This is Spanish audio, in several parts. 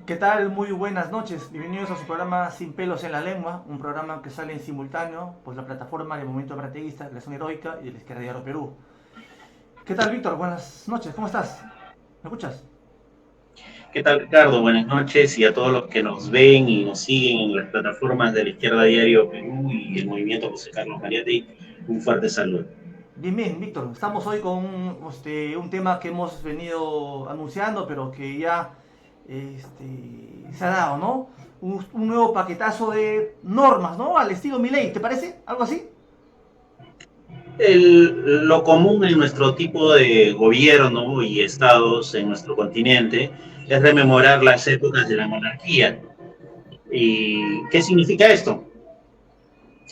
¿Qué tal? Muy buenas noches. Bienvenidos a su programa Sin pelos en la lengua, un programa que sale en simultáneo por la plataforma de Movimiento Parateísta, Creación Heroica y de la Izquierda Diario Perú. ¿Qué tal, Víctor? Buenas noches. ¿Cómo estás? ¿Me escuchas? ¿Qué tal, Ricardo? Buenas noches y a todos los que nos ven y nos siguen en las plataformas de la Izquierda Diario Perú y el movimiento José Carlos Mariátegui. Un fuerte saludo. Bien, bien, Víctor. Estamos hoy con un tema que hemos venido anunciando, pero que ya se ha dado, ¿no? Un nuevo paquetazo de normas, ¿no? Al estilo Milei, ¿te parece? ¿Algo así? Lo común en nuestro tipo de gobierno y estados en nuestro continente es rememorar las épocas de la monarquía. ¿Y qué significa esto?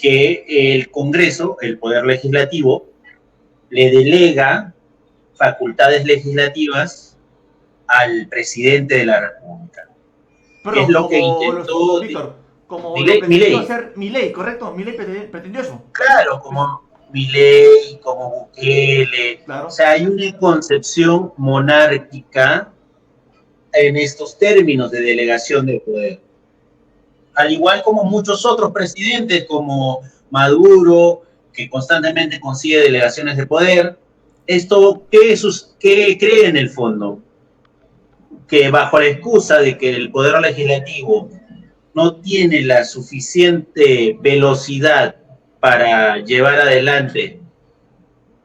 Que el Congreso, el Poder Legislativo, le delega facultades legislativas al presidente de la República, que es Perdón, lo que intentó Víctor, como lo pretendió Milei. hacer Milei, ¿correcto? Milei pretendió eso. Claro, Pues, como Milei, como Bukele. O claro. sea, hay una concepción monárquica en estos términos de delegación de poder. Al igual como muchos otros presidentes, como Maduro, que constantemente consigue delegaciones de poder. ¿Esto qué cree en el fondo? Que bajo la excusa de que el poder legislativo no tiene la suficiente velocidad para llevar adelante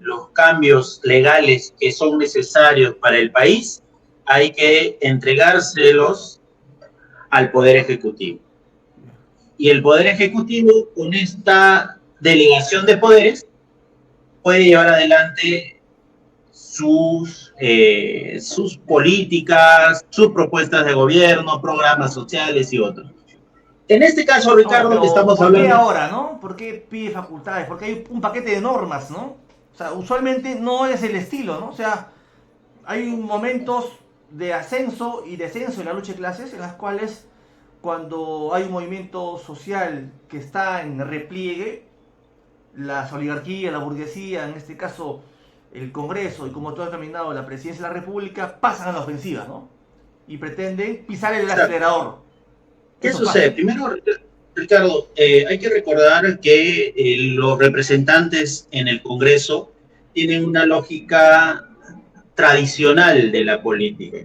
los cambios legales que son necesarios para el país, hay que entregárselos al Poder Ejecutivo. Y el Poder Ejecutivo, con esta delegación de poderes, puede llevar adelante sus políticas, sus propuestas de gobierno, programas sociales y otros. En este caso, Ahora, Ricardo, que pero estamos ¿por qué hablando, ahora, no? ¿Por qué pide facultades? Porque hay un paquete de normas, ¿no? O sea, usualmente no es el estilo, ¿no? O sea, hay momentos de ascenso y descenso en la lucha de clases en las cuales cuando hay un movimiento social que está en repliegue, las oligarquías, la burguesía, en este caso el Congreso y como tú has terminado la presidencia de la República, pasan a la ofensiva, ¿no? Y pretenden pisar el acelerador. ¿qué Eso sucede? pasa. Primero, Ricardo, hay que recordar que los representantes en el Congreso tienen una lógica tradicional de la política.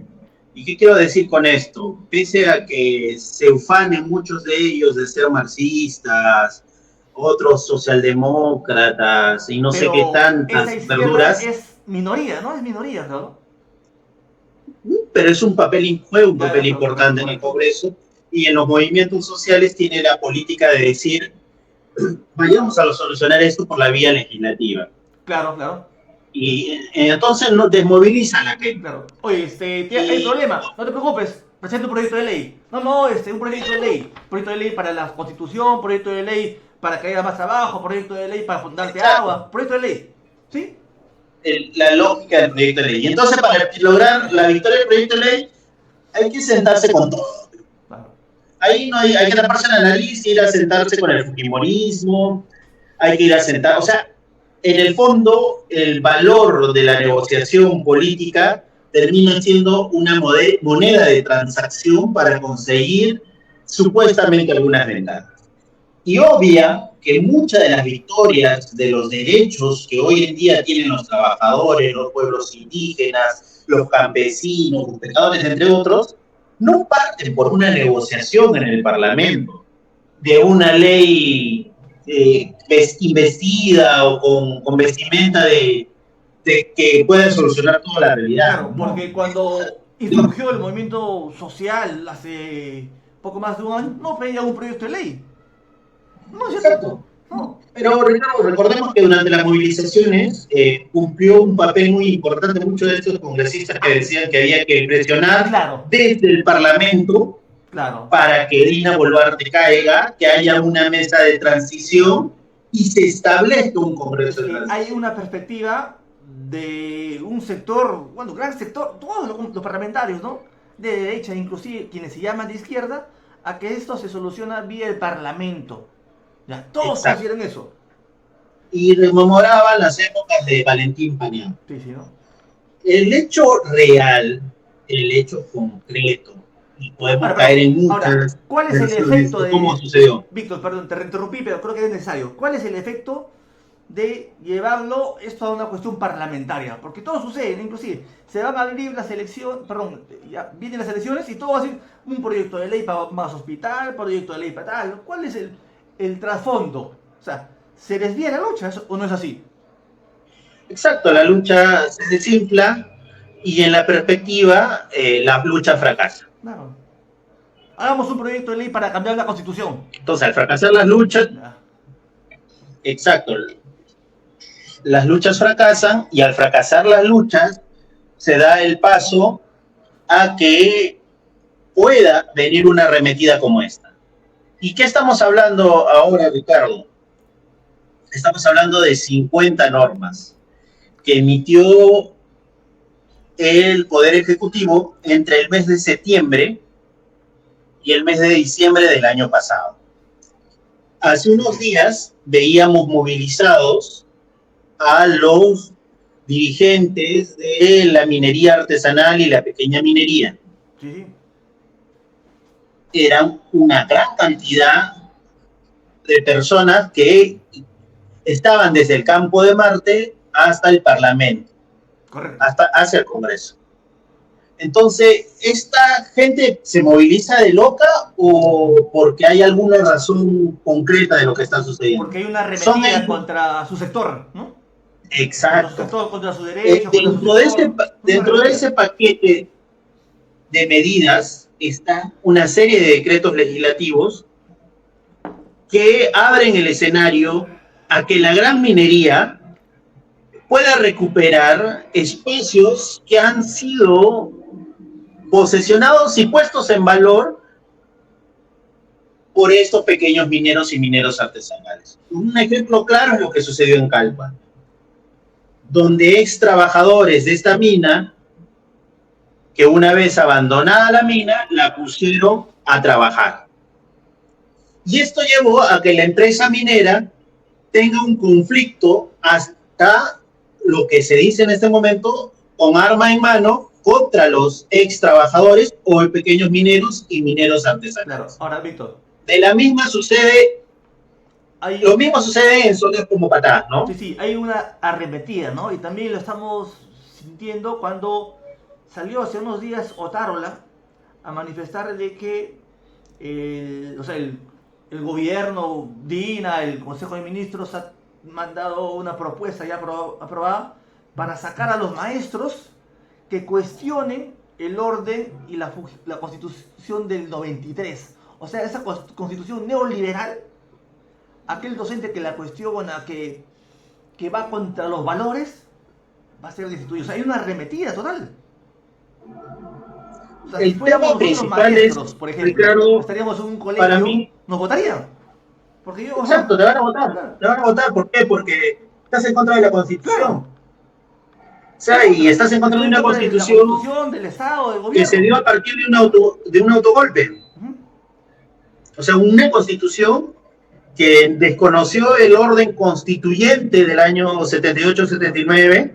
¿Y qué quiero decir con esto? Pese a que se ufanen muchos de ellos de ser marxistas, otros socialdemócratas y no sé qué Pero esa tantas izquierda verduras, es minoría, ¿no? Es minoría, ¿no? pero es un papel, juega un Ya, papel ya, pero correcto, importante en el correcto. Congreso y en los movimientos sociales tiene la política de decir, vayamos a solucionar esto por la vía legislativa. Claro, claro, Y entonces no desmoviliza a la gente. claro. Oye, hay Y problema, no te preocupes, presenta un proyecto de ley. No, no, un proyecto de ley. Proyecto de ley para la constitución, proyecto de ley para que haya más trabajo, proyecto de ley para fundarte claro, agua, proyecto de ley. ¿Sí? la lógica del proyecto de ley. Y entonces para lograr la victoria del proyecto de ley hay que sentarse con todo. Claro. Ahí no hay que taparse la nariz, ir a sentarse con el fujimorismo, hay que ir a sentar, o sea, en el fondo el valor de la negociación política termina siendo una moneda de transacción para conseguir supuestamente algunas ventajas. Y obvia que muchas de las victorias de los derechos que hoy en día tienen los trabajadores, los pueblos indígenas, los campesinos, los pescadores, entre otros, no parten por una negociación en el Parlamento, de una ley investida o con vestimenta de que pueda solucionar toda la realidad. Claro, No. porque cuando surgió el movimiento social hace poco más de un año, no pedía un proyecto de ley. No es cierto. Exacto. No. Pero Ricardo, recordemos que durante las movilizaciones cumplió un papel muy importante muchos de estos congresistas que decían que había que presionar Claro, desde el Parlamento claro. para que Dina Boluarte caiga, que haya una mesa de transición y se establezca un Es Congreso de que hay transición. una perspectiva de un sector, bueno, gran sector, todos los parlamentarios, ¿no? De derecha, inclusive quienes se llaman de izquierda, a que esto se soluciona vía el Parlamento. Ya, todos Exacto. consideran eso. Y rememoraban las épocas de Valentín Paniagua. Sí, sí, ¿no? El hecho real, el hecho concreto, y podemos Ahora, caer en ahora, muchas ¿cuál es el versiones efecto de cómo de... sucedió. Víctor, perdón, te interrumpí, pero creo que es necesario. ¿Cuál es el efecto de llevarlo esto a una cuestión parlamentaria? Porque todo sucede, ¿no? Inclusive se van a abrir las elecciones, perdón, ya vienen las elecciones y todo va a ser un proyecto de ley para más hospital, proyecto de ley para tal. ¿Cuál es el trasfondo? O sea, ¿se desvía la lucha o no es así? Exacto, la lucha se desinfla y en la perspectiva la lucha fracasa. Claro. Hagamos un proyecto de ley para cambiar la constitución. Entonces, al fracasar las luchas, Ya. exacto, las luchas fracasan y al fracasar las luchas se da el paso a que pueda venir una arremetida como esta. ¿Y qué estamos hablando ahora, Ricardo? Estamos hablando de 50 normas que emitió el Poder Ejecutivo entre el mes de septiembre y el mes de diciembre del año pasado. Hace unos días veíamos movilizados a los dirigentes de la minería artesanal y la pequeña minería. Sí, sí. Eran una gran cantidad de personas que estaban desde el campo de Marte hasta el Parlamento, Correcto. hasta hacia el Congreso. Entonces, ¿esta gente se moviliza de loca o porque hay alguna razón concreta de lo que está sucediendo? Porque hay una arremetida contra su sector, ¿no? Exacto. Contra su derecho, contra su sector. Dentro de ese paquete de medidas está una serie de decretos legislativos que abren el escenario a que la gran minería pueda recuperar espacios que han sido posesionados y puestos en valor por estos pequeños mineros y mineros artesanales. Un ejemplo claro es lo que sucedió en Calpa, donde ex trabajadores de esta mina, que una vez abandonada la mina, la pusieron a trabajar. Y esto llevó a que la empresa minera tenga un conflicto hasta lo que se dice en este momento con arma en mano contra los ex trabajadores o pequeños mineros y mineros artesanales. Claro, ahora Víctor. De la misma sucede, lo mismo sucede en zonas como Patás, ¿no? Sí, sí, hay una arremetida, ¿no? Y también lo estamos sintiendo cuando salió hace unos días Otárola a manifestar de que el gobierno, DINA, el Consejo de Ministros ha mandado una propuesta ya aprobada para sacar a los maestros que cuestionen el orden y la constitución del 93. O sea, esa constitución neoliberal, aquel docente que la cuestiona, que va contra los valores, va a ser destituido. O sea, hay una arremetida total. O sea, el si fuéramos tema principal maestros, es, por ejemplo, Ricardo, estaríamos en un colegio, para mí, nos votarían. Porque yo, exacto, te van a votar. Te van a votar, ¿por qué? Porque estás en contra de la Constitución. Claro. O sea, y estás en contra de una Constitución del Estado, del gobierno. que se dio a partir de un autogolpe. O sea, una Constitución que desconoció el orden constituyente del año 78-79,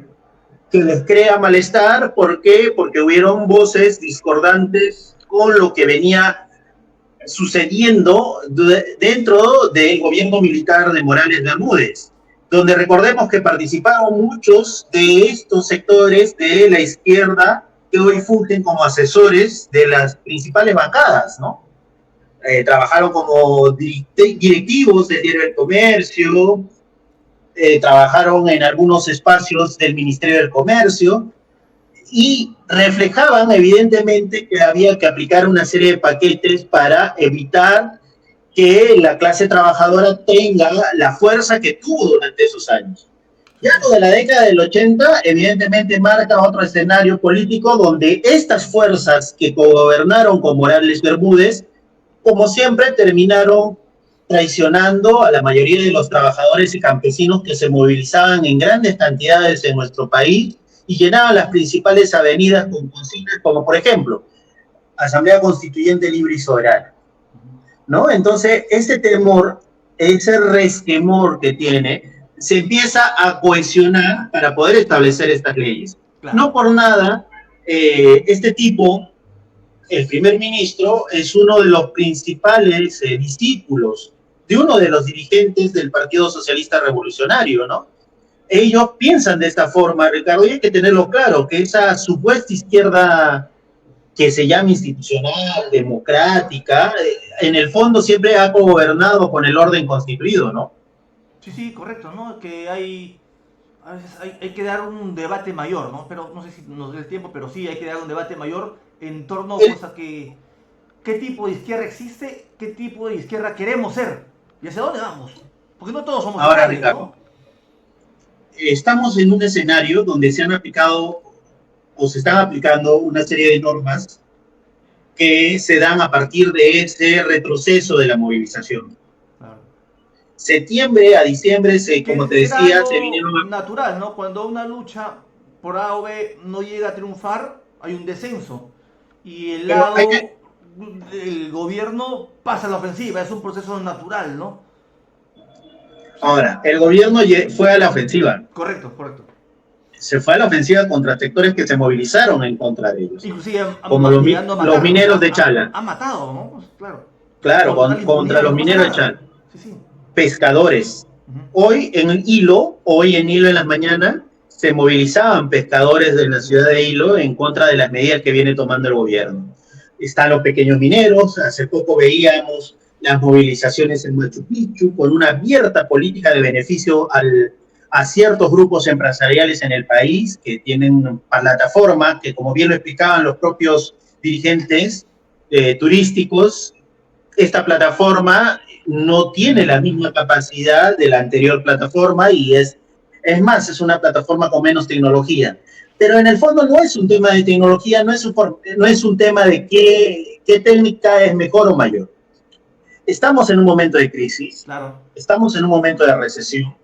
que les crea malestar. ¿Por qué? Porque hubieron voces discordantes con lo que venía sucediendo dentro del gobierno militar de Morales Bermúdez, donde recordemos que participaron muchos de estos sectores de la izquierda que hoy fungen como asesores de las principales bancadas, ¿no? Trabajaron como directivos del Diario del Comercio, trabajaron en algunos espacios del Ministerio del Comercio y reflejaban evidentemente que había que aplicar una serie de paquetes para evitar que la clase trabajadora tenga la fuerza que tuvo durante esos años. Ya de la década del 80, evidentemente marca otro escenario político donde estas fuerzas que gobernaron con Morales Bermúdez, como siempre, terminaron traicionando a la mayoría de los trabajadores y campesinos que se movilizaban en grandes cantidades en nuestro país y llenaban las principales avenidas con consignas como, por ejemplo, Asamblea Constituyente Libre y Soberana, ¿no? Entonces, ese temor, ese resquemor que tiene, se empieza a cohesionar para poder establecer estas leyes. Claro. No por nada, este tipo el primer ministro es uno de los principales discípulos de uno de los dirigentes del Partido Socialista Revolucionario, ¿no? Ellos piensan de esta forma, Ricardo, y hay que tenerlo claro, que esa supuesta izquierda que se llama institucional, democrática, en el fondo siempre ha gobernado con el orden constituido, ¿no? Sí, sí, correcto, ¿no? Que a veces hay que dar un debate mayor, ¿no? Pero no sé si nos dé el tiempo, pero sí hay que dar un debate mayor en torno El, pues a que qué tipo de izquierda existe, qué tipo de izquierda queremos ser y hacia dónde vamos. Porque no todos somos ahora, iguales, Ricardo, ¿no? estamos en un escenario donde se han aplicado o se están aplicando una serie de normas que se dan a partir de ese retroceso de la movilización. Claro. Septiembre a diciembre, como te Que era decía, se algo vinieron a... natural, ¿no? Cuando una lucha por A o B no llega a triunfar, hay un descenso. Y el Pero hay que... lado del gobierno pasa a la ofensiva, es un proceso natural, ¿no? O sea, Ahora, el gobierno fue a la ofensiva. correcto, correcto. Se fue a la ofensiva contra sectores que se movilizaron en contra de ellos, Inclusive como llegando a los matar, o sea, mineros de Chala, ha matado, ¿no? Pues, claro. claro, Con total contra impunidad, los no pasa mineros de nada. Chala, Sí, sí. pescadores. Ujú. Hoy en Hilo en las mañanas, se movilizaban pescadores de la ciudad de Hilo en contra de las medidas que viene tomando el gobierno. Están los pequeños mineros, hace poco veíamos las movilizaciones en Machu Picchu con una abierta política de beneficio a ciertos grupos empresariales en el país que tienen plataforma, que como bien lo explicaban los propios dirigentes turísticos, esta plataforma no tiene la misma capacidad de la anterior plataforma y es más, es una plataforma con menos tecnología. Pero en el fondo no es un tema de tecnología, no es un tema de qué técnica es mejor o mayor. Estamos en un momento de crisis, Claro. estamos en un momento de recesión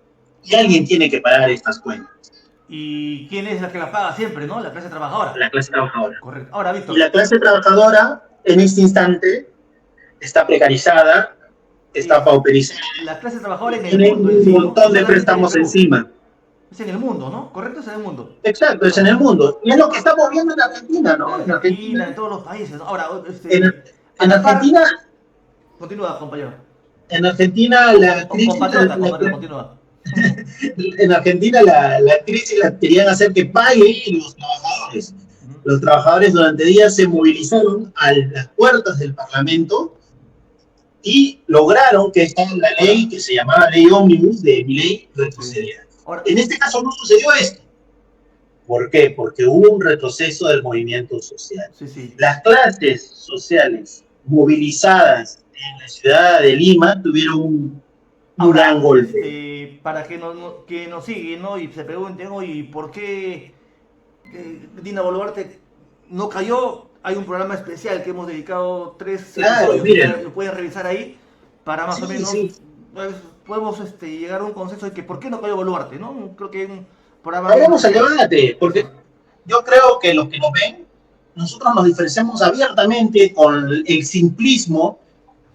y alguien tiene que pagar estas cuentas, ¿Y quién es la que la paga siempre, no? La clase trabajadora. la clase trabajadora. Correcto. Ahora, Y Víctor, la clase trabajadora en este instante está precarizada, está es pauperizada, la clase trabajadora en el tiene mundo en un sí, ¿no? No montón de solamente en el préstamos Perú. encima. Es en el mundo, ¿no? Correcto, es en el mundo. Exacto, es en el mundo. Y es lo que estamos viendo en Argentina, En ¿no? Argentina, en todos los países, ¿no? Ahora, En, a en la par, Argentina, continúa, compañero. en Argentina la crisis, Compatriota, compatriota, continúa. en Argentina la crisis la querían hacer que paguen los trabajadores. Los trabajadores durante días se movilizaron a las puertas del Parlamento y lograron que la ley Ahora, que se llamaba Ley Ómnibus de Milei sí. retrocediera. Ahora, En este caso no sucedió esto. ¿Por qué? Porque hubo un retroceso del movimiento social. sí, sí. Las clases sociales movilizadas en la ciudad de Lima tuvieron un gran Ahora, golpe. para que nos siguen, ¿no? Y se pregunten, oye, ¿por qué Dina Boluarte no cayó? Hay un programa especial que hemos dedicado 3 Claro, episodios, miren. lo pueden revisar ahí, para más o Sí, menos, sí. pues, podemos llegar a un consenso de que ¿por qué no cayó Boluarte, no? Creo que es un programa bien Vayamos al especial. debate, porque Eso. yo creo que los que nos ven, nosotros nos diferenciamos abiertamente con el simplismo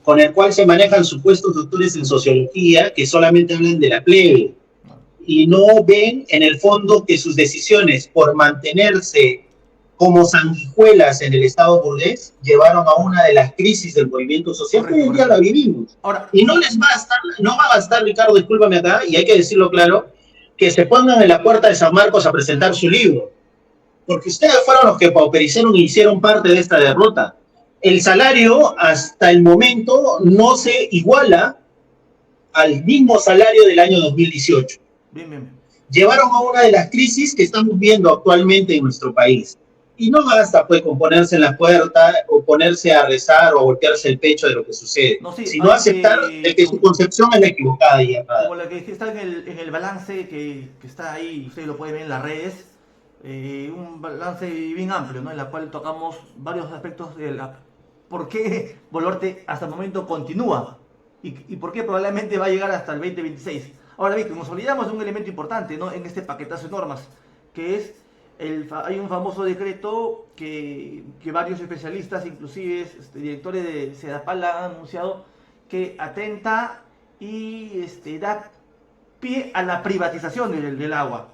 con el cual se manejan supuestos doctores en sociología que solamente hablan de la plebe y no ven en el fondo que sus decisiones por mantenerse como sanguijuelas en el Estado burgués llevaron a una de las crisis del movimiento social que hoy Correcto, en día correcto. la vivimos. Ahora, Y no les basta, no va a bastar, Ricardo, discúlpame acá, y hay que decirlo claro, que se pongan en la puerta de San Marcos a presentar su libro, porque ustedes fueron los que pauperizaron y hicieron parte de esta derrota. El salario hasta el momento no se iguala al mismo salario del año 2018. bien, bien. Llevaron a una de las crisis que estamos viendo actualmente en nuestro país. Y no basta pues con ponerse en la puerta o ponerse a rezar o a voltearse el pecho de lo que sucede, No, sí, sino hay aceptar de que, que su concepción es la equivocada y errada. como la que está en el balance que está ahí, ustedes lo pueden ver en las redes, un balance bien amplio, ¿no? En la cual tocamos varios aspectos de por qué Boluarte hasta el momento continúa y por qué probablemente va a llegar hasta el 2026. Ahora, Víctor, nos olvidamos de un elemento importante, ¿no? En este paquetazo de normas, que es, hay un famoso decreto que varios especialistas, inclusive directores de Sedapal, han anunciado que atenta y da pie a la privatización del agua.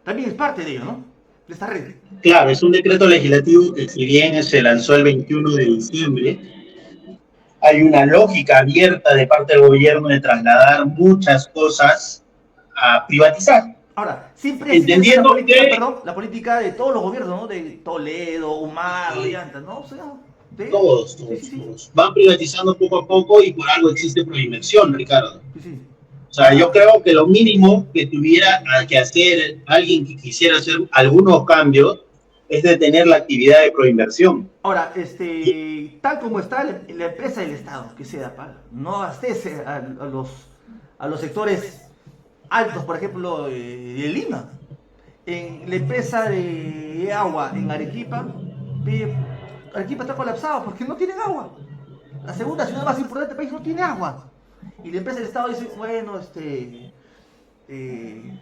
También es parte de ello, ¿no? de esta red. Claro, es un decreto legislativo que si bien se lanzó el 21 de diciembre, hay una lógica abierta de parte del gobierno de trasladar muchas cosas a privatizar, Ahora, siempre ha sido esa la entendiendo política, que perdón, la política de todos los gobiernos, ¿no? De Toledo, Humala, Ollanta, ¿no? O sea, todos, sí, sí, todos, sí, todos van privatizando poco a poco y por algo existe proinversión, Ricardo. sí, sí. O sea, yo Ahora, creo que lo mínimo que tuviera que hacer alguien que quisiera hacer algunos cambios es detener la actividad de proinversión. ahora, tal como está la empresa del Estado, que sea, para no abastece a los sectores altos, por ejemplo, de Lima. En la empresa de agua en Arequipa, Arequipa está colapsado porque no tienen agua. La segunda ciudad más importante del país no tiene agua. Y la empresa del Estado dice, bueno, eh,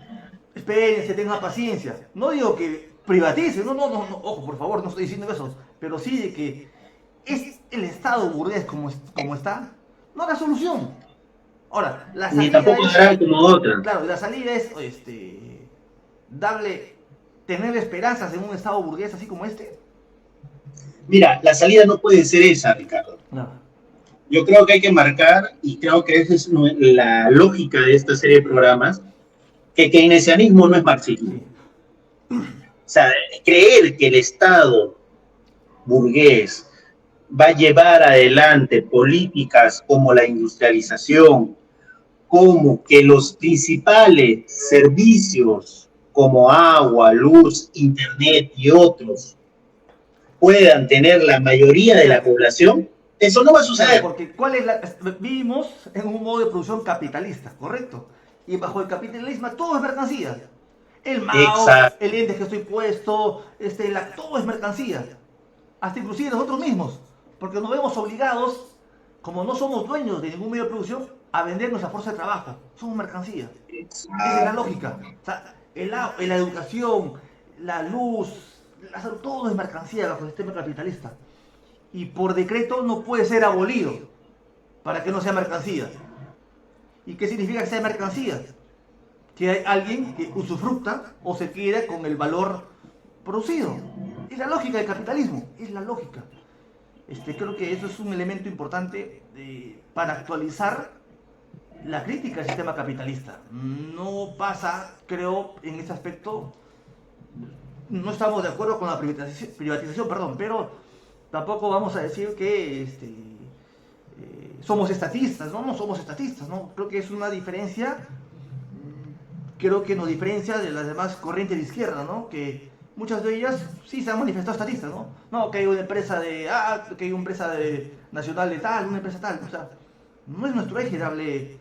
espérense, tengan paciencia. No digo que privatice, no, ojo, por favor, no estoy diciendo eso, pero sí de que es el Estado burgués como está, no la solución. Ahora, la Ni salida tampoco es, dará como otra. claro, la salida es darle, tener esperanzas en un Estado burgués así como este. Mira, la salida no puede ser esa, Ricardo. No. Yo creo que hay que marcar, y creo que esa es la lógica de esta serie de programas, que keynesianismo no es marxismo. Sí. O sea, creer que el Estado burgués va a llevar adelante políticas como la industrialización, como que los principales servicios como agua, luz, internet y otros puedan tener la mayoría de la Mira, población, eso no va a claro, suceder. porque vivimos en un modo de producción capitalista, ¿correcto? Y bajo el capitalismo todo es mercancía. El mouse, Exacto. el lente que estoy puesto, todo es mercancía. Hasta inclusive nosotros mismos, porque nos vemos obligados, como no somos dueños de ningún medio de producción, a vender nuestra fuerza de trabajo. Somos mercancía. Esa es la lógica. O sea, la educación, la luz, la salud, todo es mercancía bajo el sistema capitalista. Y por decreto no puede ser abolido para que no sea mercancía. ¿Y qué significa que sea mercancía? Que hay alguien que usufructa o se queda con el valor producido. Es la lógica del capitalismo, es la lógica. Creo que eso es un elemento importante para actualizar la crítica al sistema capitalista. No pasa, creo, en este aspecto, no estamos de acuerdo con la privatización, perdón, pero tampoco vamos a decir que somos estatistas, ¿no? No somos estatistas, ¿no? Creo que es una diferencia, creo que nos diferencia de las demás corrientes de izquierda, ¿no? Que muchas de ellas sí se han manifestado estatistas, ¿no? No, que hay una empresa que hay una empresa nacional de tal, una empresa tal, o sea, no es nuestro eje darle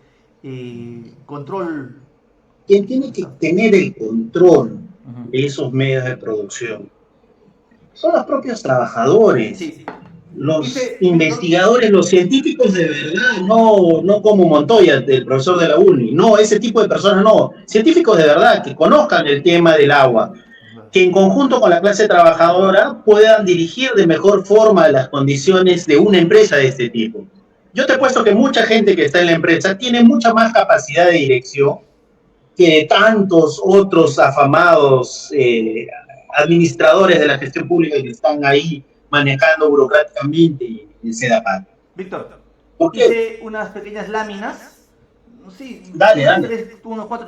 control. Quien tiene que tener el control de esos medios de producción son los propios trabajadores, Sí. los Dice Víctor, investigadores, los científicos de verdad, no como Montoya, el profesor de la UNI, no, ese tipo de personas no, científicos de verdad que conozcan el tema del agua, que en conjunto con la clase trabajadora puedan dirigir de mejor forma las condiciones de una empresa de este tipo. Yo te he puesto que mucha gente que está en la empresa tiene mucha más capacidad de dirección que tantos otros afamados administradores de la gestión pública que están ahí manejando burocráticamente el SEDAPAC. Víctor, ¿Por qué? hice unas pequeñas láminas, sí, Dale, dale.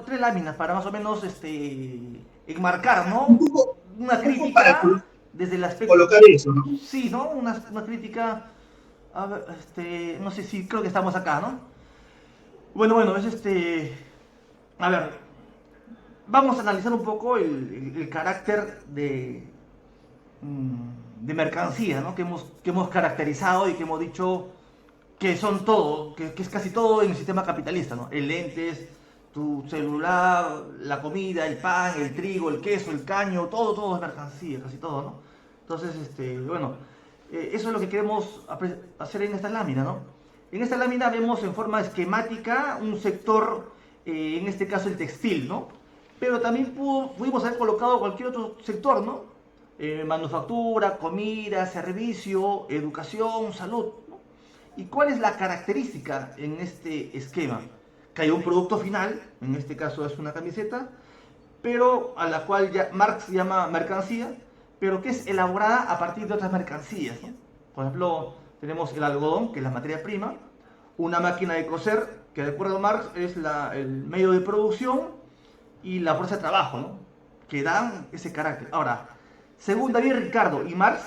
tres láminas para más o menos enmarcar, Un ¿no? poco, Una un poco para crítica desde el aspecto, colocar eso, ¿no? sí, ¿no? Una crítica, a ver, no sé si creo que estamos acá, ¿no? Bueno, es a ver, vamos a analizar un poco el carácter de mercancía, ¿no? Que hemos caracterizado y que hemos dicho que son todo, que es casi todo en el sistema capitalista, ¿no? El lentes, tu celular, la comida, el pan, el trigo, el queso, el caño, todo es mercancía, casi todo, ¿no? Entonces, bueno, eso es lo que queremos hacer en esta lámina, ¿no? En esta lámina vemos en forma esquemática un sector, en este caso el textil, ¿no? Pero también pudimos haber colocado cualquier otro sector, ¿no? Manufactura, comida, servicio, educación, salud, ¿no? ¿Y cuál es la característica en este esquema? Que hay un producto final, en este caso es una camiseta, pero a la cual ya Marx llama mercancía, pero que es elaborada a partir de otras mercancías, ¿no? Por ejemplo, tenemos el algodón, que es la materia prima, una máquina de coser, que de acuerdo a Marx es el medio de producción, y la fuerza de trabajo, ¿no? Que dan ese carácter. Ahora, según David Ricardo y Marx,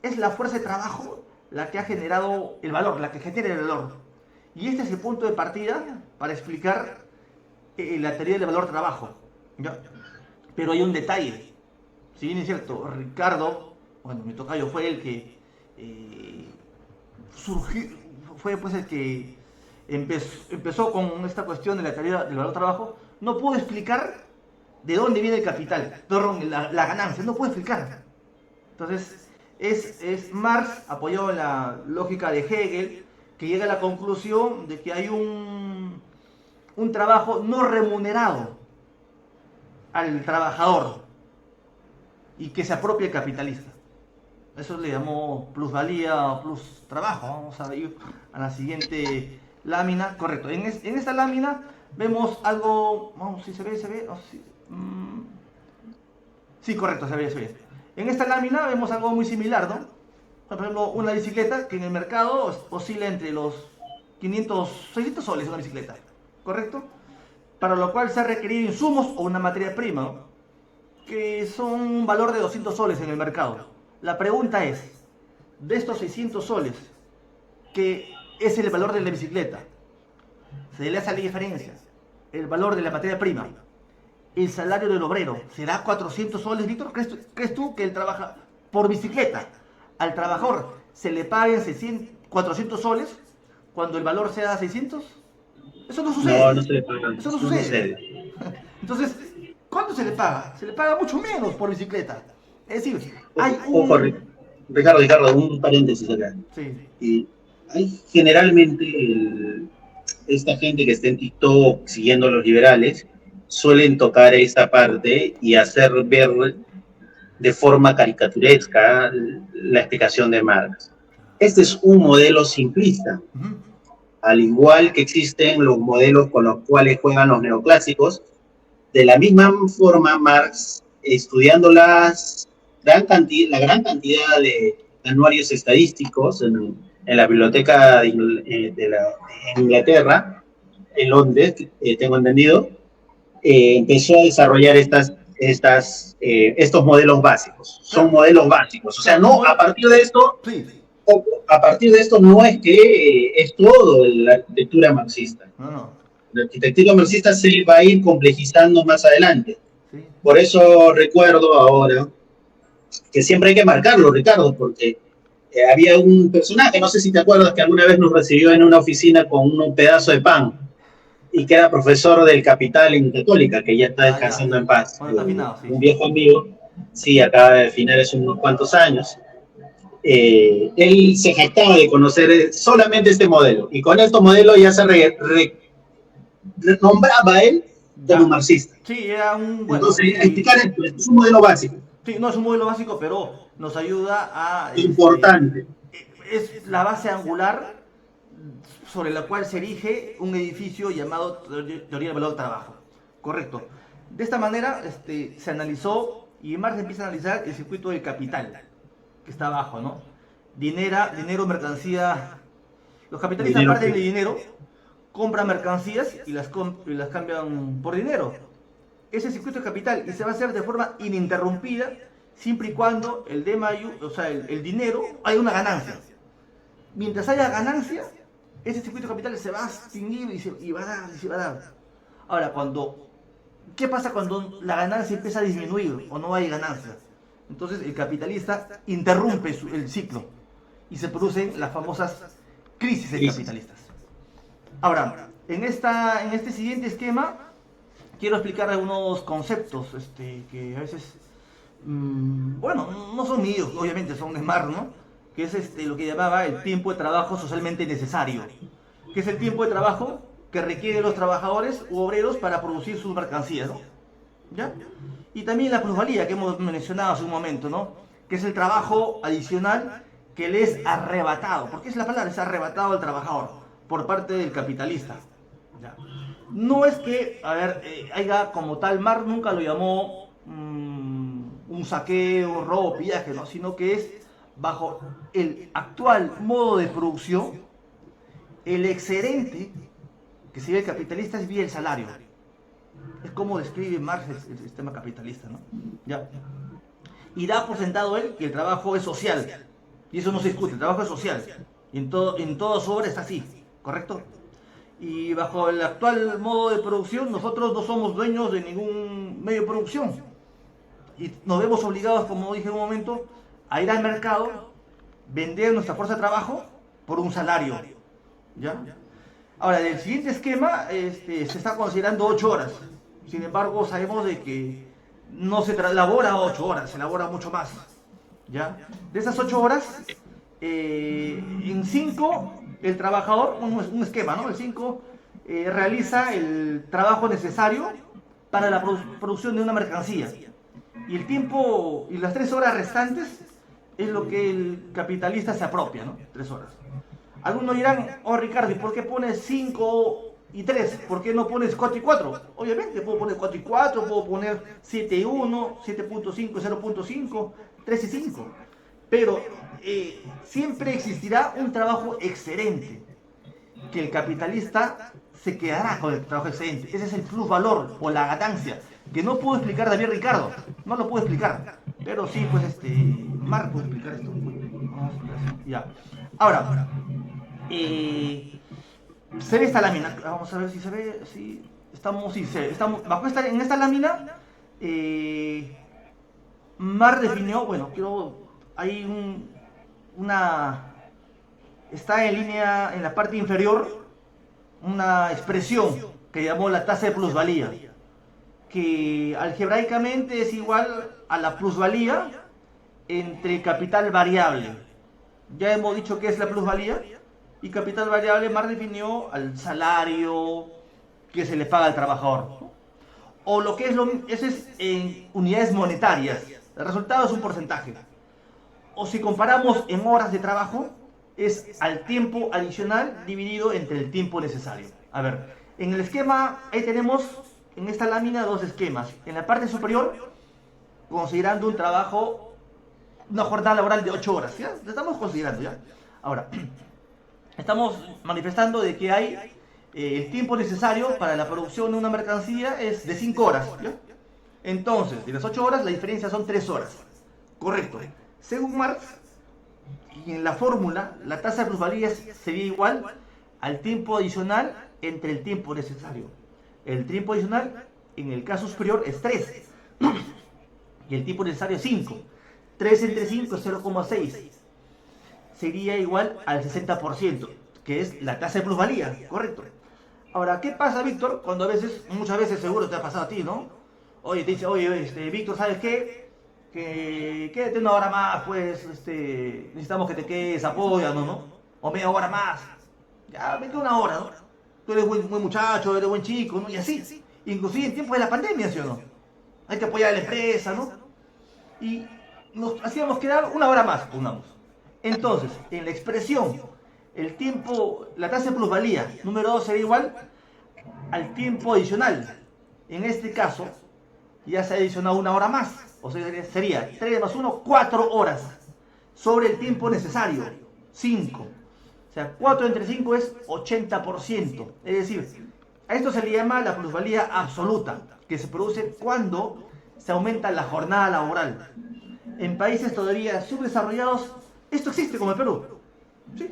es la fuerza de trabajo la que ha generado el valor, la que genera el valor. Y este es el punto de partida para explicar la teoría del valor-trabajo. ¿Ya? Pero hay un detalle. Si bien es cierto, Ricardo, bueno, mi tocayo fue el que surgió, fue pues el que empezó con esta cuestión de la teoría del valor-trabajo, no pudo explicar de dónde viene el capital, la ganancia, no puede explicar. Entonces, es Marx, apoyado en la lógica de Hegel, que llega a la conclusión de que hay un trabajo no remunerado al trabajador y que se apropia el capitalista. Eso le llamó plusvalía o plus trabajo. Vamos a ir a la siguiente lámina. Correcto. En esta lámina vemos algo. Vamos, si se ve. Oh, sí. Sí, correcto, se ve. En esta lámina vemos algo muy similar, ¿no? Por ejemplo, una bicicleta que en el mercado oscila entre los 600 soles una bicicleta, ¿correcto? Para lo cual se ha requerido insumos o una materia prima, ¿no? Que son un valor de 200 soles en el mercado. La pregunta es, de estos 600 soles, que es el valor de la bicicleta, se le hace la diferencia, el valor de la materia prima, el salario del obrero, ¿será 400 soles, Víctor? ¿Crees tú que él trabaja por bicicleta? Al trabajador se le paguen 400 soles cuando el valor sea 600? Eso no sucede. No, no se le paga. Eso no sucede. Entonces, ¿cuánto se le paga? Se le paga mucho menos por bicicleta. Es decir, hay Ojo, Ricardo, un paréntesis acá. Sí. Y hay generalmente esta gente que está en TikTok siguiendo a los liberales suelen tocar esta parte y hacer ver de forma caricaturesca la explicación de Marx. Este es un modelo simplista, al igual que existen los modelos con los cuales juegan los neoclásicos. De la misma forma, Marx, estudiando la gran cantidad de anuarios estadísticos en la biblioteca de Inglaterra, en Londres, tengo entendido, empezó a desarrollar estos modelos básicos. Son modelos básicos. O sea, no, a partir de esto no es que es todo la arquitectura marxista. No. La arquitectura marxista se va a ir complejizando más adelante. Sí. Por eso recuerdo ahora que siempre hay que marcarlo, Ricardo, porque había un personaje, no sé si te acuerdas, que alguna vez nos recibió en una oficina con un pedazo de pan y que era profesor del Capital en Católica, que ya está descansando en paz. Un viejo amigo, sí, acaba de definir hace unos cuantos años. Él se jactaba de conocer solamente este modelo, y con este modelo ya se renombraba él como marxista. Sí, era un... Bueno, entonces, explicar esto, es un modelo básico. Sí, no es un modelo básico, pero nos ayuda a... Importante. Es la base angular sobre la cual se erige un edificio llamado Teoría del Valor del Trabajo. Correcto. De esta manera se analizó, y Marx empieza a analizar el circuito del capital, que está abajo, ¿no? Dinero, mercancía. Los capitalistas parten de dinero, compran mercancías y las cambian por dinero. Ese circuito de capital, y se va a hacer de forma ininterrumpida, siempre y cuando el dinero, hay una ganancia. Mientras haya ganancia, ese circuito de capital se va a extinguir y va a dar. Ahora, ¿qué pasa cuando la ganancia empieza a disminuir o no hay ganancia? Entonces el capitalista interrumpe el ciclo y se producen las famosas crisis capitalistas. Ahora, en este siguiente esquema quiero explicar algunos conceptos que a veces, no son míos, obviamente son de Marx, ¿no? Que es lo que llamaba el tiempo de trabajo socialmente necesario, que es el tiempo de trabajo que requieren los trabajadores u obreros para producir sus mercancías, ¿no? ¿Ya? Y también la plusvalía que hemos mencionado hace un momento, ¿no? Que es el trabajo adicional que le es arrebatado, porque es la palabra, es arrebatado al trabajador por parte del capitalista. ¿Ya? No es que, a ver, haya como tal, Marx nunca lo llamó un saqueo, robo, pillaje, ¿no? Sino que es bajo el actual modo de producción, el excedente que sigue el capitalista es vía el salario. Es como describe Marx el sistema capitalista, ¿no? Ya. Y da por sentado él que el trabajo es social. Y eso no se discute, el trabajo es social. Y en toda su obra está así, ¿correcto? Y bajo el actual modo de producción, nosotros no somos dueños de ningún medio de producción. Y nos vemos obligados, como dije en un momento, a ir al mercado, vender nuestra fuerza de trabajo por un salario. ¿Ya? Ahora, el siguiente esquema se está considerando 8 horas. Sin embargo, sabemos de que no se elabora 8 horas, se elabora mucho más. ¿Ya? De esas 8 horas, en 5 el trabajador, un esquema, ¿no? El 5 realiza el trabajo necesario para la producción de una mercancía. Y el tiempo y las 3 horas restantes es lo que el capitalista se apropia, ¿no? 3 horas. Algunos dirán, oh Ricardo, ¿y por qué pones 5 y 3? ¿Por qué no pones 4 y 4? Obviamente puedo poner 4 y 4, puedo poner 7 y 1, 7.5, 0.5, 3 y 5. Pero siempre existirá un trabajo excedente, que el capitalista se quedará con el trabajo excedente. Ese es el plusvalor o la ganancia, que no puedo explicar David Ricardo, no lo puedo explicar. Pero sí, pues Marco puede explicar esto. Vamos a ver, ya. Ahora, se ve esta lámina, vamos a ver si se ve, si estamos, si se, estamos, bajo en esta lámina, Mar definió, bueno, hay una, está en línea, en la parte inferior, una expresión que llamó la tasa de plusvalía, que algebraicamente es igual a la plusvalía entre capital variable. Ya hemos dicho qué es la plusvalía, y capital variable Marx definió al salario que se le paga al trabajador, ¿no? O lo que es eso es en unidades monetarias. El resultado es un porcentaje. O si comparamos en horas de trabajo, es al tiempo adicional dividido entre el tiempo necesario. A ver, en el esquema, ahí tenemos en esta lámina dos esquemas. En la parte superior, considerando un trabajo, una jornada laboral de 8 horas, ¿ya? Lo estamos considerando, ¿ya? Ahora, estamos manifestando de que hay el tiempo necesario para la producción de una mercancía es de 5 horas, ¿ya? Entonces, de las 8 horas, la diferencia son 3 horas. Correcto. Según Marx, y en la fórmula, la tasa de plusvalía sería igual al tiempo adicional entre el tiempo necesario. El tiempo adicional, en el caso superior, es 3. Y el tiempo necesario es 5. 3 entre 5 es 0,6. Sería igual al 60%, que es la tasa de plusvalía, correcto. Ahora, ¿qué pasa, Víctor? Cuando muchas veces seguro te ha pasado a ti, ¿no? Oye, te dice, oye, Víctor, ¿sabes qué? Que quédate una hora más, pues, necesitamos que te quedes, apóyanos, ¿no? O media hora más. Ya, vete una hora, ¿no? Tú eres buen muchacho, eres buen chico, ¿no? Y así. Inclusive en tiempos de la pandemia, ¿sí o no? Hay que apoyar a la empresa, ¿no? Y nos hacíamos quedar una hora más, pongamos. Entonces, en la expresión, el tiempo, la tasa de plusvalía, número 2 sería igual al tiempo adicional. En este caso, ya se ha adicionado una hora más. O sea, sería 3 más 1, 4 horas. Sobre el tiempo necesario, 5. O sea, 4 entre 5 es 80%. Es decir, a esto se le llama la plusvalía absoluta, que se produce cuando se aumenta la jornada laboral. En países todavía subdesarrollados, esto existe como el Perú. ¿Sí?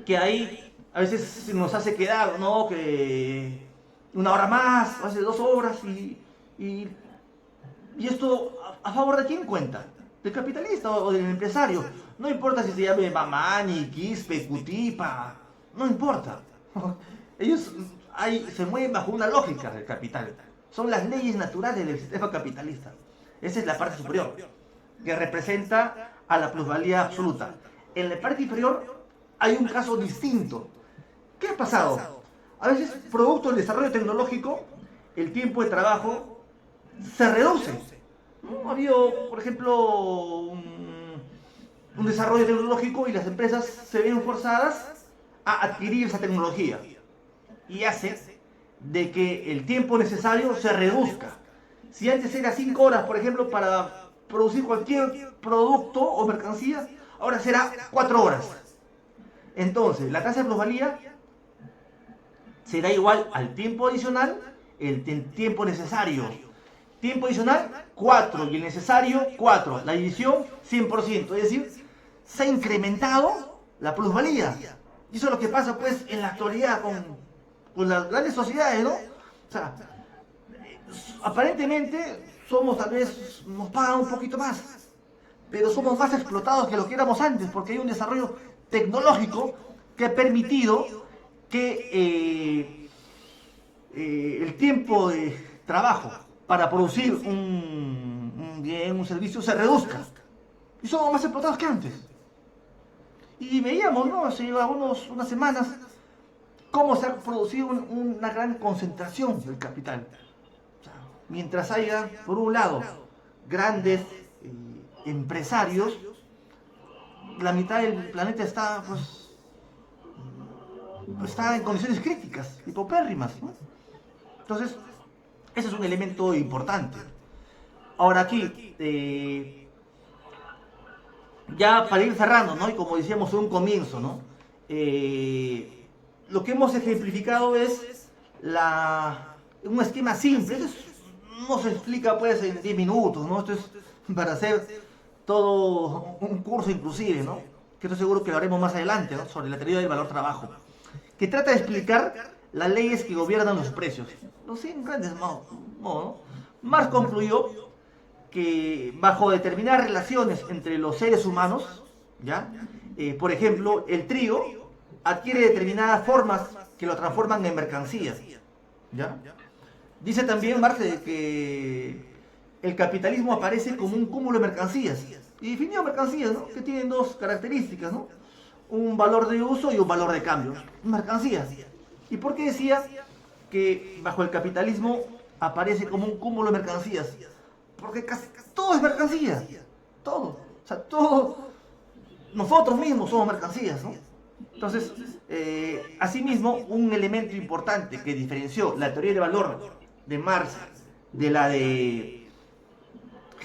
Que ahí a veces se nos hace quedar, ¿no? Que una hora más, a veces 2 horas, y esto a favor de quién cuenta, del capitalista o del empresario. No importa si se llame Mamani, Quispe, Cutipa, no importa. Ellos se mueven bajo una lógica del capital. Son las leyes naturales del sistema capitalista. Esa es la parte superior, que representa a la plusvalía absoluta. En la parte inferior hay un caso distinto. ¿Qué ha pasado? A veces, producto del desarrollo tecnológico, el tiempo de trabajo se reduce. ¿No? Ha habido, por ejemplo, un desarrollo tecnológico y las empresas se ven forzadas a adquirir esa tecnología. Y hace de que el tiempo necesario se reduzca. Si antes era 5 horas, por ejemplo, para producir cualquier producto o mercancía, ahora será 4 horas. Entonces, la tasa de plusvalía será igual al tiempo adicional, el tiempo necesario. Tiempo adicional, 4, y el necesario, 4. La división, 100%. Es decir, se ha incrementado la plusvalía. Y eso es lo que pasa, pues, en la actualidad con las grandes sociedades, ¿no? O sea, aparentemente somos, tal vez, nos pagan un poquito más, pero somos más explotados que lo que éramos antes, porque hay un desarrollo tecnológico que ha permitido que el tiempo de trabajo para producir un bien, un servicio, se reduzca. Y somos más explotados que antes. Y veíamos, ¿no? Hace unas semanas, cómo se ha producido una gran concentración del capital. O sea, mientras haya, por un lado, grandes empresarios, la mitad del planeta está, pues, está en condiciones críticas, hipopérrimas, ¿no? Entonces, ese es un elemento importante. Ahora aquí, ya para ir cerrando, ¿no? Y como decíamos en un comienzo, ¿no? Lo que hemos ejemplificado es un esquema simple. No se explica, pues, en 10 minutos, ¿no? Esto es para hacer todo un curso inclusive, ¿no? Que estoy seguro que lo haremos más adelante, ¿no? Sobre la teoría del valor trabajo, que trata de explicar las leyes que gobiernan los precios. No sé, en grandes modos, ¿no? Marx concluyó que bajo determinadas relaciones entre los seres humanos, ¿ya? Por ejemplo, el trigo adquiere determinadas formas que lo transforman en mercancías, ¿ya? Dice también Marx que el capitalismo aparece como un cúmulo de mercancías, y definió mercancías, ¿no? Que tienen dos características, ¿no? Un valor de uso y un valor de cambio. Mercancías. ¿Y por qué decía que bajo el capitalismo aparece como un cúmulo de mercancías? Porque casi todo es mercancía. Todo. O sea, todo. Nosotros mismos somos mercancías, ¿no? Entonces, asimismo, un elemento importante que diferenció la teoría del valor de Marx de la de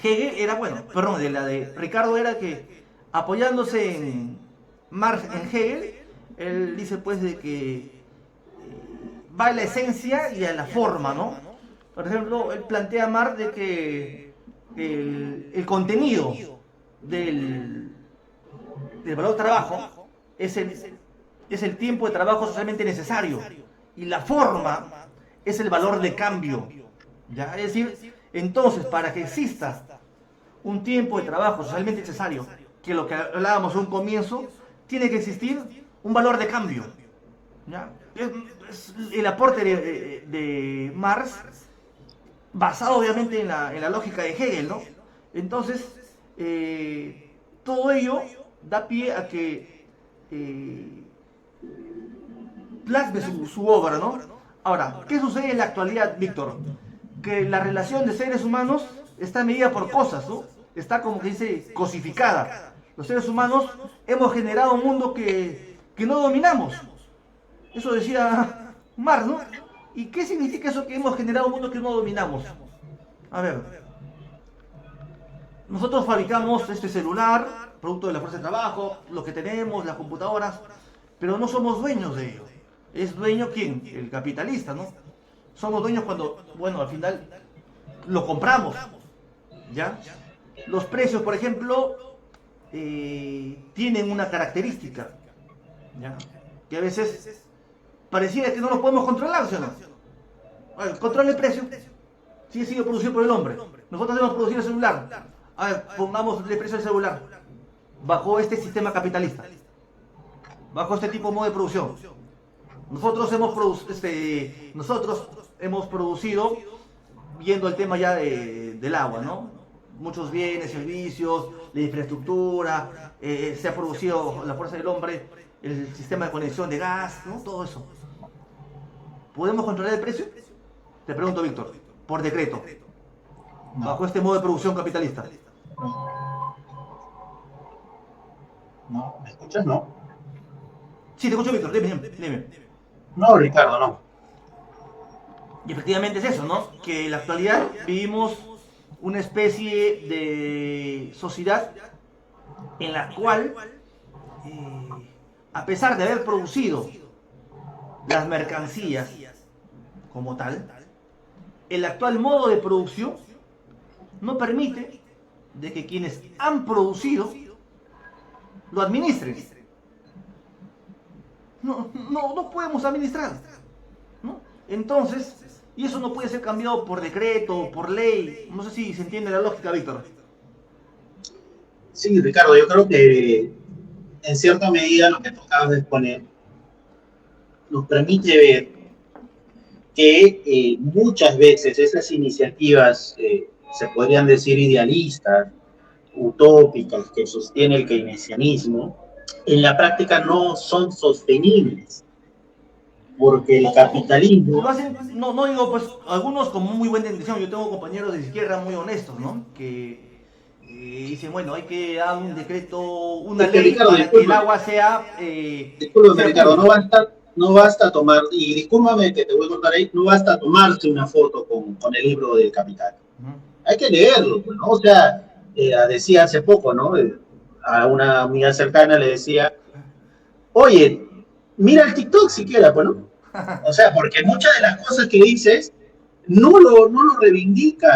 Hegel era, bueno, perdón, de la de Ricardo era que, apoyándose en Marx, en Hegel, él dice pues de que va a la esencia y a la forma, ¿no? Por ejemplo, él plantea a Marx de que el contenido del valor trabajo es el tiempo de trabajo socialmente necesario, y la forma es el valor de cambio, ¿ya? Es decir, entonces, para que exista un tiempo de trabajo socialmente necesario, que lo que hablábamos en un comienzo, tiene que existir un valor de cambio, ¿ya? Es el aporte de Marx, basado obviamente en la lógica de Hegel, ¿no? Entonces, todo ello da pie a que plasme su obra, ¿no? Ahora, ¿qué sucede en la actualidad, Víctor? Que la relación de seres humanos está medida por cosas, ¿no? Está, como que dice, cosificada. Los seres humanos hemos generado un mundo que no dominamos. Eso decía Marx, ¿no? ¿Y qué significa eso, que hemos generado un mundo que no dominamos? A ver, nosotros fabricamos este celular, producto de la fuerza de trabajo, lo que tenemos, las computadoras, pero no somos dueños de ello. ¿Es dueño quién? El capitalista, ¿no? Somos dueños cuando, bueno, al final lo compramos, ¿ya? Los precios, por ejemplo, tienen una característica, ¿ya? Que a veces pareciera que no lo podemos controlar, ¿sí o no? A ver, controla el precio. Sí, ha sido producido por el hombre. Nosotros hemos producido el celular. A ver, pongamos el precio del celular bajo este sistema capitalista, bajo este tipo de modo de producción. Nosotros hemos producido, viendo el tema ya del agua, ¿no? Muchos bienes, servicios, la infraestructura, se ha producido la fuerza del hombre, el sistema de conexión de gas, ¿no? Todo eso. ¿Podemos controlar el precio? Te pregunto, Víctor, por decreto, bajo este modo de producción capitalista. No, ¿me escuchas? No. Sí, te escucho, Víctor, dime. No, Ricardo, no. Y efectivamente es eso, ¿no? Que en la actualidad vivimos una especie de sociedad en la cual, a pesar de haber producido las mercancías como tal, el actual modo de producción no permite de que quienes han producido lo administren. No podemos administrar, ¿no? Entonces, y eso no puede ser cambiado por decreto, por ley. No sé si se entiende la lógica, Víctor. Sí, Ricardo, yo creo que en cierta medida lo que tú acabas de exponer nos permite ver que muchas veces esas iniciativas, se podrían decir idealistas, utópicas, que sostiene el keynesianismo, en la práctica no son sostenibles, porque el Lo capitalismo... hacen, no digo, pues, algunos con muy buena intención. Yo tengo compañeros de izquierda muy honestos, ¿no? Que dicen, bueno, hay que dar un decreto, una Es que ley Ricardo, para que el disculpa, agua discúlpame, sea Ricardo, pública. no basta tomar, y discúlpame que te voy a cortar ahí, no basta tomarse una foto con el libro del Capital. Uh -huh. Hay que leerlo, ¿no? O sea, decía hace poco, ¿no? A una amiga cercana le decía, oye, mira el TikTok siquiera, pues, ¿no? O sea, porque muchas de las cosas que dices no lo reivindica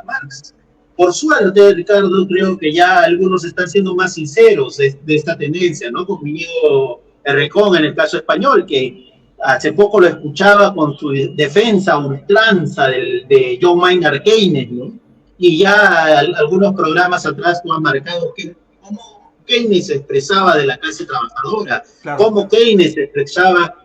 Marx. Por suerte, Ricardo, creo que ya algunos están siendo más sinceros de esta tendencia, ¿no? Con Íñigo Errejón en el caso español, que hace poco lo escuchaba con su defensa ultranza de John Maynard Keynes, ¿no? Y ya algunos programas atrás no han marcado que cómo Keynes se expresaba de la clase trabajadora, Claro. cómo Keynes se expresaba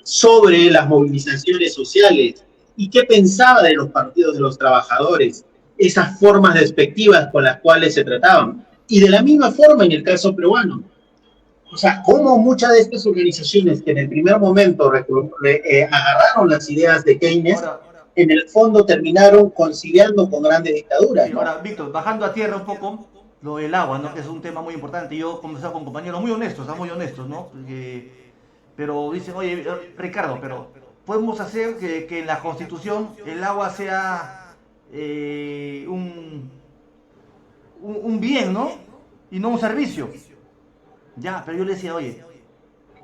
sobre las movilizaciones sociales y qué pensaba de los partidos de los trabajadores, esas formas despectivas con las cuales se trataban. Y de la misma forma en el caso peruano. O sea, cómo muchas de estas organizaciones que en el primer momento agarraron las ideas de Keynes, Ahora, en el fondo terminaron conciliando con grandes dictaduras, sí, ¿no? ahora, Víctor, bajando a tierra un poco, lo del agua, ¿no? Que es un tema muy importante. Yo he conversado con compañeros muy honestos, ¿no? Pero dicen, oye, Ricardo, pero podemos hacer que en la Constitución el agua sea un bien, ¿no? Y no un servicio. Ya, pero yo le decía, oye,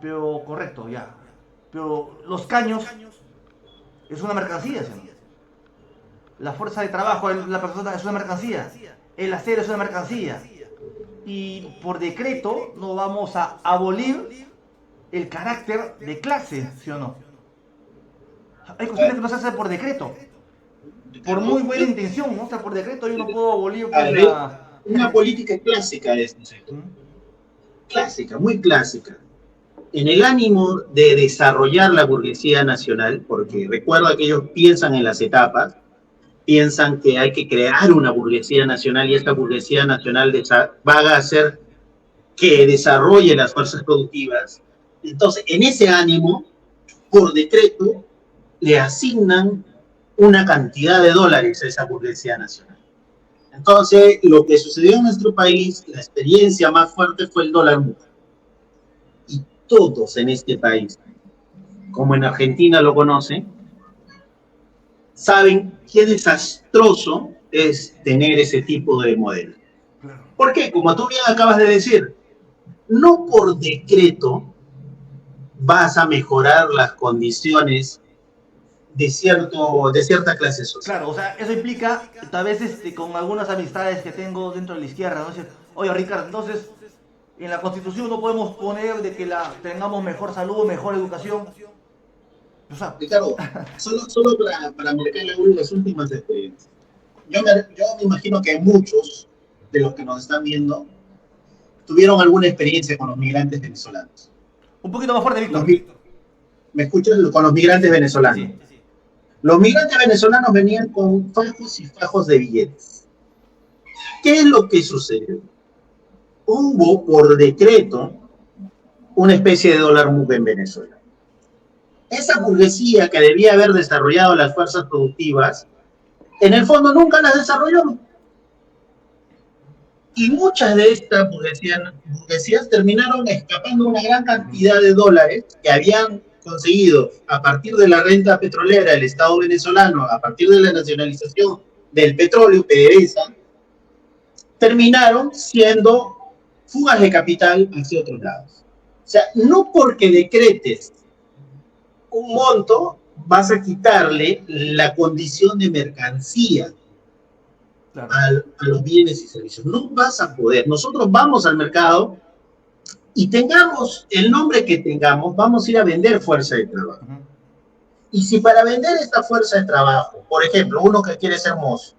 pero correcto, ya. Pero los caños es una mercancía, ¿sí? La fuerza de trabajo, la persona es una mercancía. El acero es una mercancía. Y por decreto no vamos a abolir el carácter de clase, ¿sí o no? Hay cuestiones que no se hacen por decreto. Por muy buena intención, ¿no? O sea, por decreto yo no puedo abolir pues la... Una política clásica es, ¿no es cierto? Clásica, muy clásica. En el ánimo de desarrollar la burguesía nacional, porque recuerda que ellos piensan en las etapas, piensan que hay que crear una burguesía nacional y esta burguesía nacional va a hacer que desarrolle las fuerzas productivas. Entonces, en ese ánimo, por decreto, le asignan una cantidad de dólares a esa burguesía nacional. Entonces, lo que sucedió en nuestro país, la experiencia más fuerte fue el dólar mutuo. Y todos en este país, como en Argentina lo conocen, saben qué desastroso es tener ese tipo de modelo. ¿Por qué? Como tú bien acabas de decir, no por decreto vas a mejorar las condiciones de cierta clase social. Claro, o sea, eso implica, tal vez con algunas amistades que tengo dentro de la izquierda, ¿no? Decir, oye, Ricardo, entonces, en la Constitución no podemos poner de que tengamos mejor salud, mejor educación. O sea, Ricardo, solo para marcar las últimas experiencias. Yo me imagino que muchos de los que nos están viendo tuvieron alguna experiencia con los migrantes venezolanos. un poquito más fuerte, Víctor. ¿Me escuchas? Con los migrantes venezolanos. Sí. Los migrantes venezolanos venían con fajos y fajos de billetes. ¿Qué es lo que sucedió? Hubo por decreto una especie de dólar MUC en Venezuela. Esa burguesía que debía haber desarrollado las fuerzas productivas, en el fondo nunca las desarrolló. Y muchas de estas burguesías terminaron escapando una gran cantidad de dólares que habían conseguido a partir de la renta petrolera del Estado venezolano, a partir de la nacionalización del petróleo, PDVSA, terminaron siendo fugas de capital hacia otros lados. O sea, no porque decretes un monto vas a quitarle la condición de mercancía Claro. a los bienes y servicios. No vas a poder. Nosotros vamos al mercado y tengamos el nombre que tengamos, vamos a ir a vender fuerza de trabajo. Uh-huh. Y si para vender esta fuerza de trabajo, por ejemplo, uno que quiere ser mozo,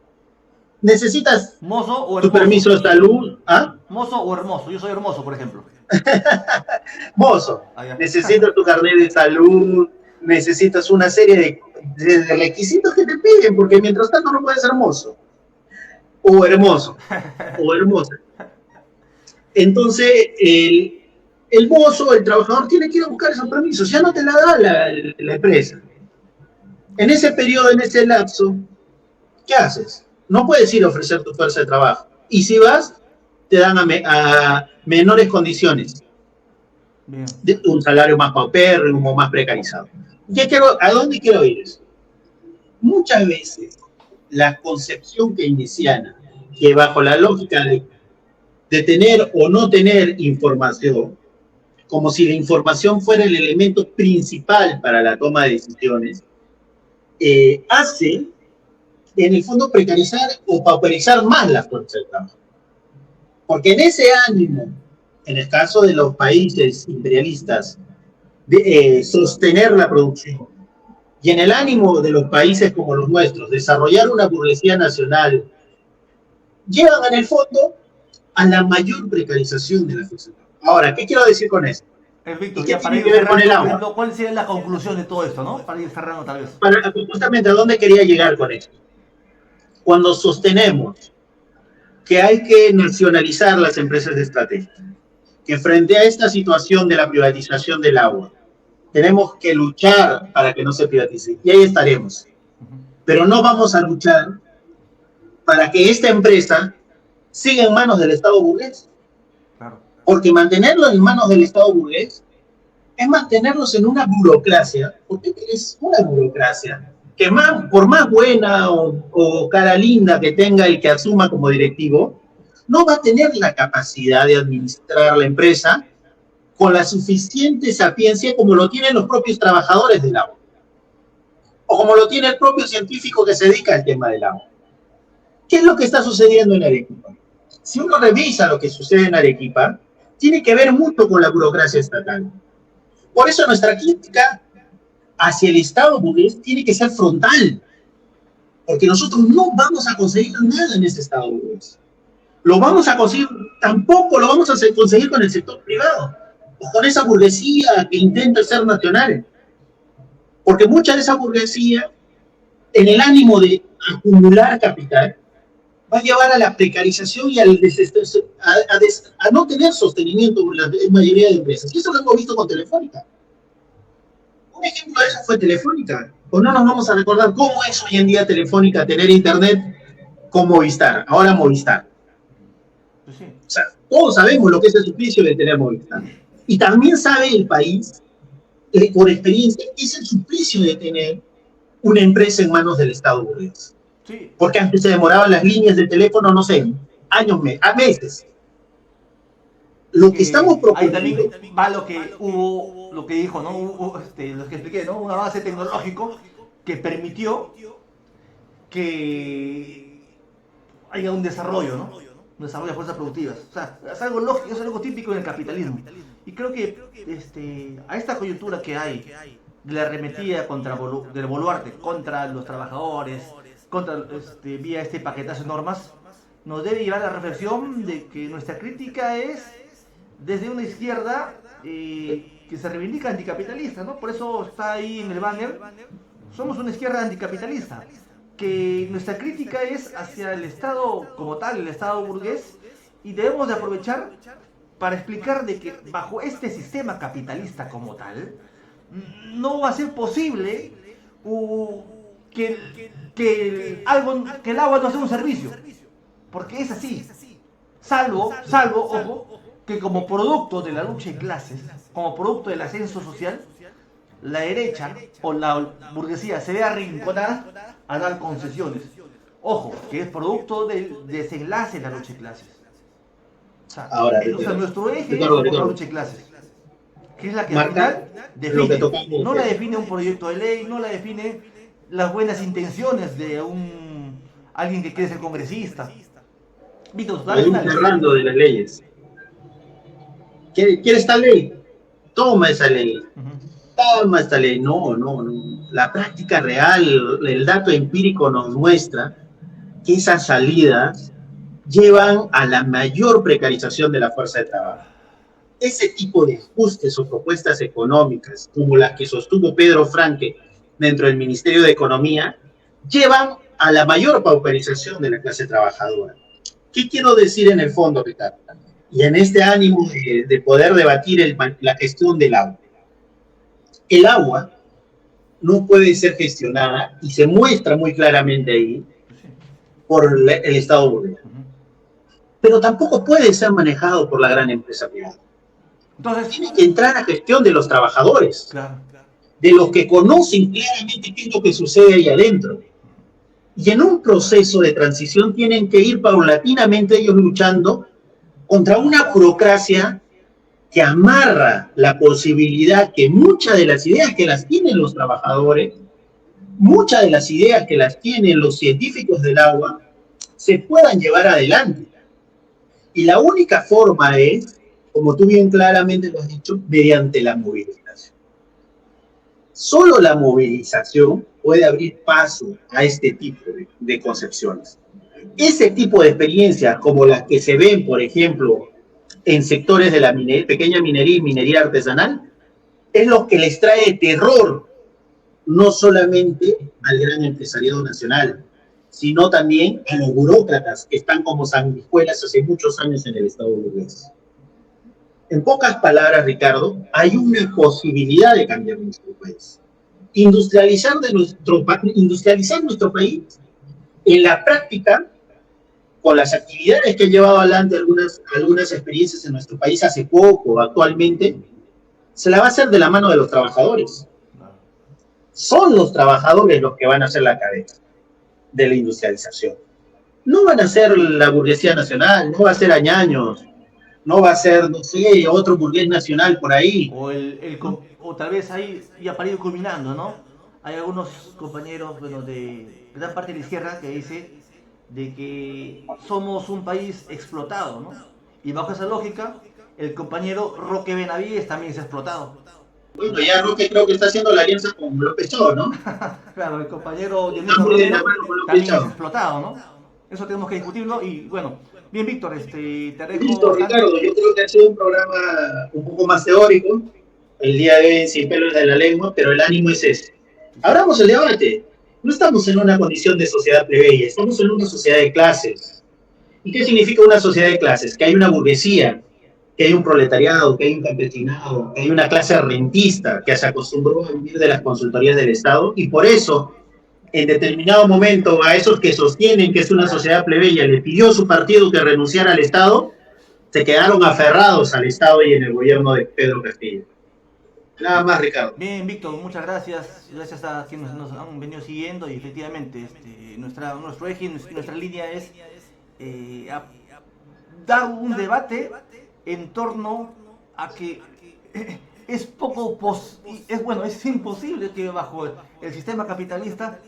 necesitas mozo o tu permiso de salud. ¿Ah? Mozo o hermoso. Yo soy hermoso, por ejemplo. Mozo. Necesitas tu carnet de salud, necesitas una serie de requisitos que te piden, porque mientras tanto no puedes ser mozo. O hermoso. O hermosa. Entonces, el mozo, el trabajador, tiene que ir a buscar esos permisos. Ya no te la da la empresa. En ese periodo, en ese lapso, ¿qué haces? No puedes ir a ofrecer tu fuerza de trabajo. Y si vas, te dan a menores condiciones. Bien. Un salario más paupérrimo, más precarizado. ¿A dónde quiero ir eso? Muchas veces, la concepción keynesiana, que bajo la lógica de tener o no tener información, como si la información fuera el elemento principal para la toma de decisiones, hace, en el fondo, precarizar o pauperizar más la fuerza de trabajo. Porque en ese ánimo, en el caso de los países imperialistas, de sostener la producción, y en el ánimo de los países como los nuestros, desarrollar una burguesía nacional, llevan en el fondo a la mayor precarización de la fuerza de trabajo. Ahora, ¿qué quiero decir con esto? Víctor, ya para ir cerrando, ¿cuál sería la conclusión de todo esto, no? Para ir cerrando tal vez. Justamente, ¿a dónde quería llegar con esto? Cuando sostenemos que hay que nacionalizar las empresas de estrategia, que frente a esta situación de la privatización del agua, tenemos que luchar para que no se privatice, y ahí estaremos. Pero no vamos a luchar para que esta empresa siga en manos del Estado burgués. Claro. Porque mantenerlo en manos del Estado burgués es mantenerlos en una burocracia, porque es una burocracia, que por más buena o cara linda que tenga el que asuma como directivo, no va a tener la capacidad de administrar la empresa con la suficiente sapiencia como lo tienen los propios trabajadores del agua, o como lo tiene el propio científico que se dedica al tema del agua. ¿Qué es lo que está sucediendo en Arequipa? Si uno revisa lo que sucede en Arequipa, tiene que ver mucho con la burocracia estatal. Por eso nuestra crítica hacia el Estado burgués tiene que ser frontal, porque nosotros no vamos a conseguir nada en ese Estado burgués. Lo vamos a conseguir, tampoco lo vamos a conseguir con el sector privado, o con esa burguesía que intenta ser nacional. Porque mucha de esa burguesía, en el ánimo de acumular capital, va a llevar a la precarización y a no tener sostenimiento en la mayoría de empresas. Y eso lo hemos visto con Telefónica. Un ejemplo de eso fue Telefónica. O no nos vamos a recordar cómo es hoy en día Telefónica tener internet con Movistar, ahora Movistar. O sea, todos sabemos lo que es el suplicio de tener Movistar. Y también sabe el país, por experiencia, qué es el suplicio de tener una empresa en manos del Estado burgués. Sí. Porque antes se demoraban las líneas de teléfono, no sé, años, meses. Lo que estamos proponiendo... Ahí también va lo que hubo, lo que dijo, ¿no? Lo que expliqué, ¿no? Un avance tecnológico que permitió que haya un desarrollo, ¿no? Un desarrollo de fuerzas productivas. O sea, es algo lógico, es algo típico en el capitalismo. Y creo que a esta coyuntura que hay de la arremetida del Boluarte contra los trabajadores, vía este paquetazo de normas, nos debe llevar a la reflexión de que nuestra crítica es desde una izquierda que se reivindica anticapitalista, ¿no? Por eso está ahí en el banner, somos una izquierda anticapitalista, que nuestra crítica es hacia el Estado como tal, el Estado burgués, y debemos de aprovechar para explicar de que bajo este sistema capitalista como tal, no va a ser posible que el agua no sea un servicio, porque es así, salvo, ojo, que como producto de la lucha de clases, como producto del ascenso social, la derecha o la burguesía se ve arrinconada a dar concesiones. Ojo, que es producto del desenlace de la lucha de clases. O sea, Ahora, nuestro eje Ricardo, es la Ricardo, lucha de clases, que es la que al marca final lo que define. tocamos. No la define un proyecto de ley, no la define las buenas intenciones de alguien que quiere ser congresista. Víctor, dale Venimos final. hablando de las leyes. ¿Quiere esta ley? Toma esa ley. Toma esta ley. No, no, no. La práctica real, el dato empírico nos muestra que esas salidas llevan a la mayor precarización de la fuerza de trabajo. Ese tipo de ajustes o propuestas económicas, como las que sostuvo Pedro Franque dentro del Ministerio de Economía, llevan a la mayor pauperización de la clase trabajadora. ¿Qué quiero decir en el fondo, Ricardo? Y en este ánimo de poder debatir la gestión del agua. El agua no puede ser gestionada, y se muestra muy claramente ahí, por el Estado boliviano. Pero tampoco puede ser manejado por la gran empresa privada. Entonces, tiene que entrar a gestión de los trabajadores, claro, de los que conocen claramente qué es lo que sucede ahí adentro. Y en un proceso de transición tienen que ir paulatinamente ellos luchando contra una burocracia que amarra la posibilidad que muchas de las ideas que las tienen los trabajadores, muchas de las ideas que las tienen los científicos del agua, se puedan llevar adelante. Y la única forma es, como tú bien claramente lo has dicho, mediante la movilización. Solo la movilización puede abrir paso a este tipo de concepciones. Ese tipo de experiencias, como las que se ven, por ejemplo, en sectores de la pequeña minería y minería artesanal, es lo que les trae terror, no solamente al gran empresariado nacional, sino también a los burócratas que están como sanguijuelas hace muchos años en el Estado burgués. En pocas palabras, Ricardo, hay una posibilidad de cambiar nuestro país. Industrializar nuestro país en la práctica, con las actividades que han llevado adelante algunas experiencias en nuestro país hace poco, actualmente, se la va a hacer de la mano de los trabajadores. Son los trabajadores los que van a hacer la cabeza de la industrialización. No van a ser la burguesía nacional, no va a ser Añaños, no va a ser, no sé, otro burgués nacional por ahí. O tal vez ahí, ya para ir culminando, ¿no? Hay algunos compañeros, bueno, de gran parte de la izquierda que dice de que somos un país explotado, ¿no? Y bajo esa lógica, el compañero Roque Benavides también es explotado. Bueno, ya Roque creo que está haciendo la alianza con López Chao, ¿no? Claro, el compañero Dionisio Romero también es explotado, ¿no? Eso tenemos que discutirlo y bueno, bien Víctor, te dejo. Listo, Ricardo, yo creo que ha sido un programa un poco más teórico, el día de hoy en Sin Pelos de la Lengua, pero el ánimo es ese. Abramos el debate. No estamos en una condición de sociedad plebeya, estamos en una sociedad de clases. ¿Y qué significa una sociedad de clases? Que hay una burguesía, que hay un proletariado, que hay un campesinado, que hay una clase rentista que se acostumbró a vivir de las consultorías del Estado, y por eso, en determinado momento, a esos que sostienen que es una sociedad plebeya, le pidió su partido que renunciara al Estado, se quedaron aferrados al Estado y en el gobierno de Pedro Castillo. Nada más, Ricardo. Bien, Víctor, muchas gracias. Gracias a quienes nos han venido siguiendo y efectivamente nuestro eje, nuestra línea es dar un debate en torno a que es es imposible que bajo el sistema capitalista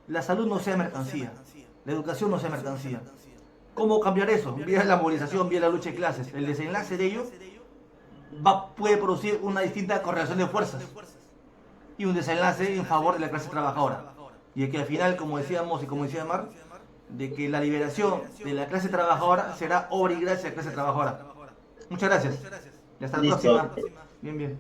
la salud no sea mercancía, la educación no sea mercancía. ¿Cómo cambiar eso? Vía la movilización, vía la lucha de clases. El desenlace de ello puede producir una distinta correlación de fuerzas y un desenlace en favor de la clase trabajadora. Y que al final, como decíamos y como decía Mar, de que la liberación de la clase trabajadora será obra y gracia de la clase trabajadora. Muchas gracias. Y hasta la próxima. Bien, bien.